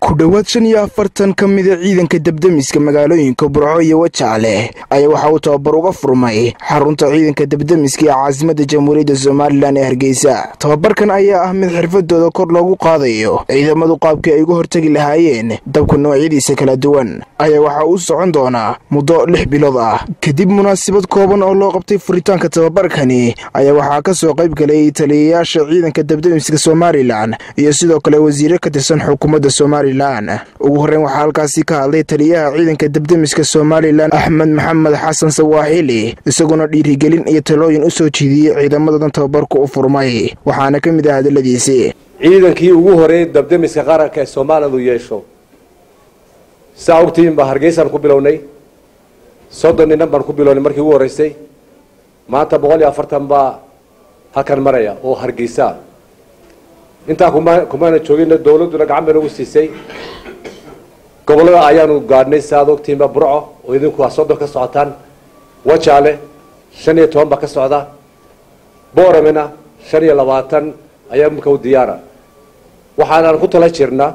kudhawaad 45 ka mid ah ciidanka dabdamiska magaalooyinka Burco iyo Wajaale ayaa waxa uu tababar uga furmay xarunta ciidanka dabdamiska ee caasimadda Jamhuuriyadda Soomaaliland ee Hargeysa. Tababarkan ayaa ah mid xirfadooda kor loogu qaadayo ciidamadu qaabka ay uga hortagi lahaayeen dabka noocyadiisa kala duwan. Ayaa waxa uu socon doonaa muddo 6 bilood ah. Kadib munaasabad kooban oo loo qabtay furitaanka tababarkani ayaa waxa ka soo qayb galay taliyayaasha ciidanka dabdamiska Soomaaliland iyo sidoo kale wasiirka ka tirsan xukuumadda Soomaaliland. ugu horreyn waxaa halkaasi ka hadlay taliyaha ciidanka dabdamiska Soomaaliland Axmed Maxamed Xasan Sawaaxili isaguna dhiirigelin iyo talooyin u soo jeediyay ciidamada tababarku u furmay. waxaana ka mid ah hadaladiisii ciidankii ugu horeeyay dabdamiska qaranka ee Soomaaliland uu yeesho saawirtiin ba Hargeysa ku bilownay 30 nin baan ku bilownay markii ugu horeysay maanta 140 ba halkan maraya oo Hargeysa inta kumaana joogina dawladuna gacan bay ugu siisay gobolada ayaanu gaadhnay saadogtiinba Burco oo idinku waa soo ka socotaan Wajaale 15 ba ka socda Booramena 25 ayaa markaa u diyaara waxaan ku tala jirnaa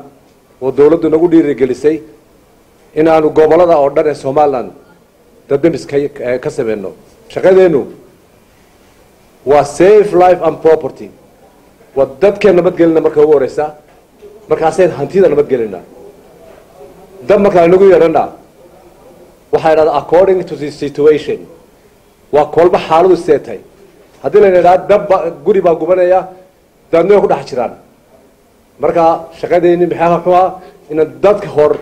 oo dawladdu nagu dhiirigelisay inaanu gobolada oo dhan ee Soomaaliland dabdamiska ka sameeyno shaqadeenu waa safe life and property wadadka nabadgelina marka ugu horeysa markaaseen hantida nabadgelina dab marka lagu yeerana waxa yiraahdaa according to the situation waa kolba xaaladu seetay hadii la yiraahdo dab guri baa gubanaya dadna ku dhax jiraan marka shaqadeeni maxaa xuwa in dadka hor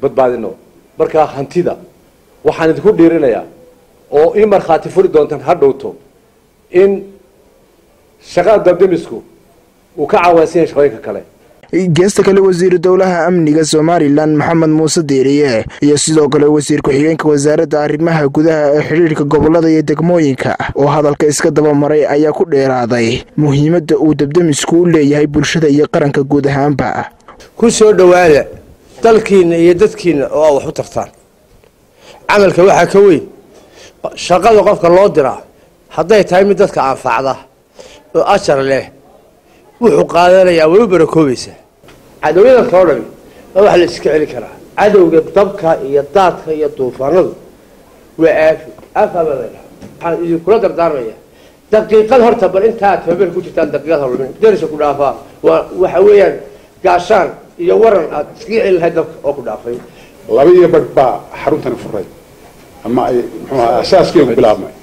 badbaadino marka hantida waxaan idinku dhiirinayaa oo in marxaati furi doontaan hadhowto in shaqada dabdamisku uu ka caawisan shaqooyinka kale. geesta kale wasiir dawlaha amniga Soomaaliland Maxamed Muuse Diiriye iyo sidoo kale wasiir ku-xigeenka wasaaradda arrimaha gudaha ee xiriirka gobolada iyo degmooyinka oo hadalka iska daba maray ayaa ku dheeraaday muhiimadda uu dabdamisku u leeyahay bulshada iyo qaranka guud ahaanba. ku soo dhawaada dalkiina iyo dadkiina oo wax u tartaan amalka waxa ka weyn shaqada qofka loo diraa hadday tahay mid dadka anfacda oo ajar leh wuxuu qaadanayaa way u barakoobaysaa cadawada koodan waxa la iska celi karaa cadawga dabka iyo daadka iyo duufaanadu waa afabada waxaan idin kula dardaarmaya daqiiqad horta bal inta tababar ku jirtaan daqiiqad horta darasha ku dhaafaa waxa weeyaan gaashaan iyo waran aad iska celi lahayd dabka oo ku dhaafay laba iyo badba xaruntan furay ama ay muxuu ahaa asaaskii bilaabmay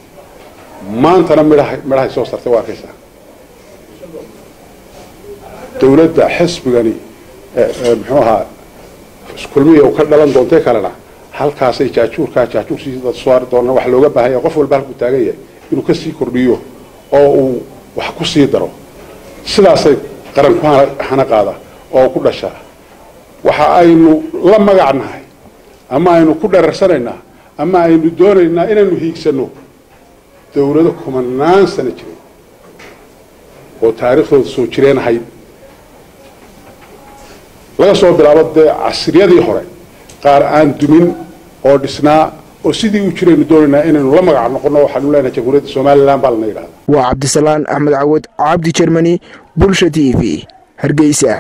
maantana midhaha soo sartay waa arkaysaa dawladda xisbigani muxuu ahaa iskulmiye uu ka dhalan doontay kalena halkaasay jaajuurkii dad soo doona wax looga baahan yahay qof walba halku taagan yahay inuu ka sii kordhiyo oo uu wax ku sii daro sidaasay qaranku hana qaada oo ku dhasha waxa aynu la magacnahay ama aynu ku dheerarsanaynaa ama aynu doonaynaa inaynu hiigsano dawlado kumanaan sano jiray oo taariikhdooda soo jireen ahayd laga soo bilaabo casriyadii hore qaar aan dumin oo dhisnaa oo sidii u jireen doonaynaa inaynu la magac noqono waxaanu leenahay Jamhuuriyadda Soomaaliland baa la yiraahdaa. waa Cabdisalaan Axmed Cawad Cabdi Germany Bulsha TV Hargeysa.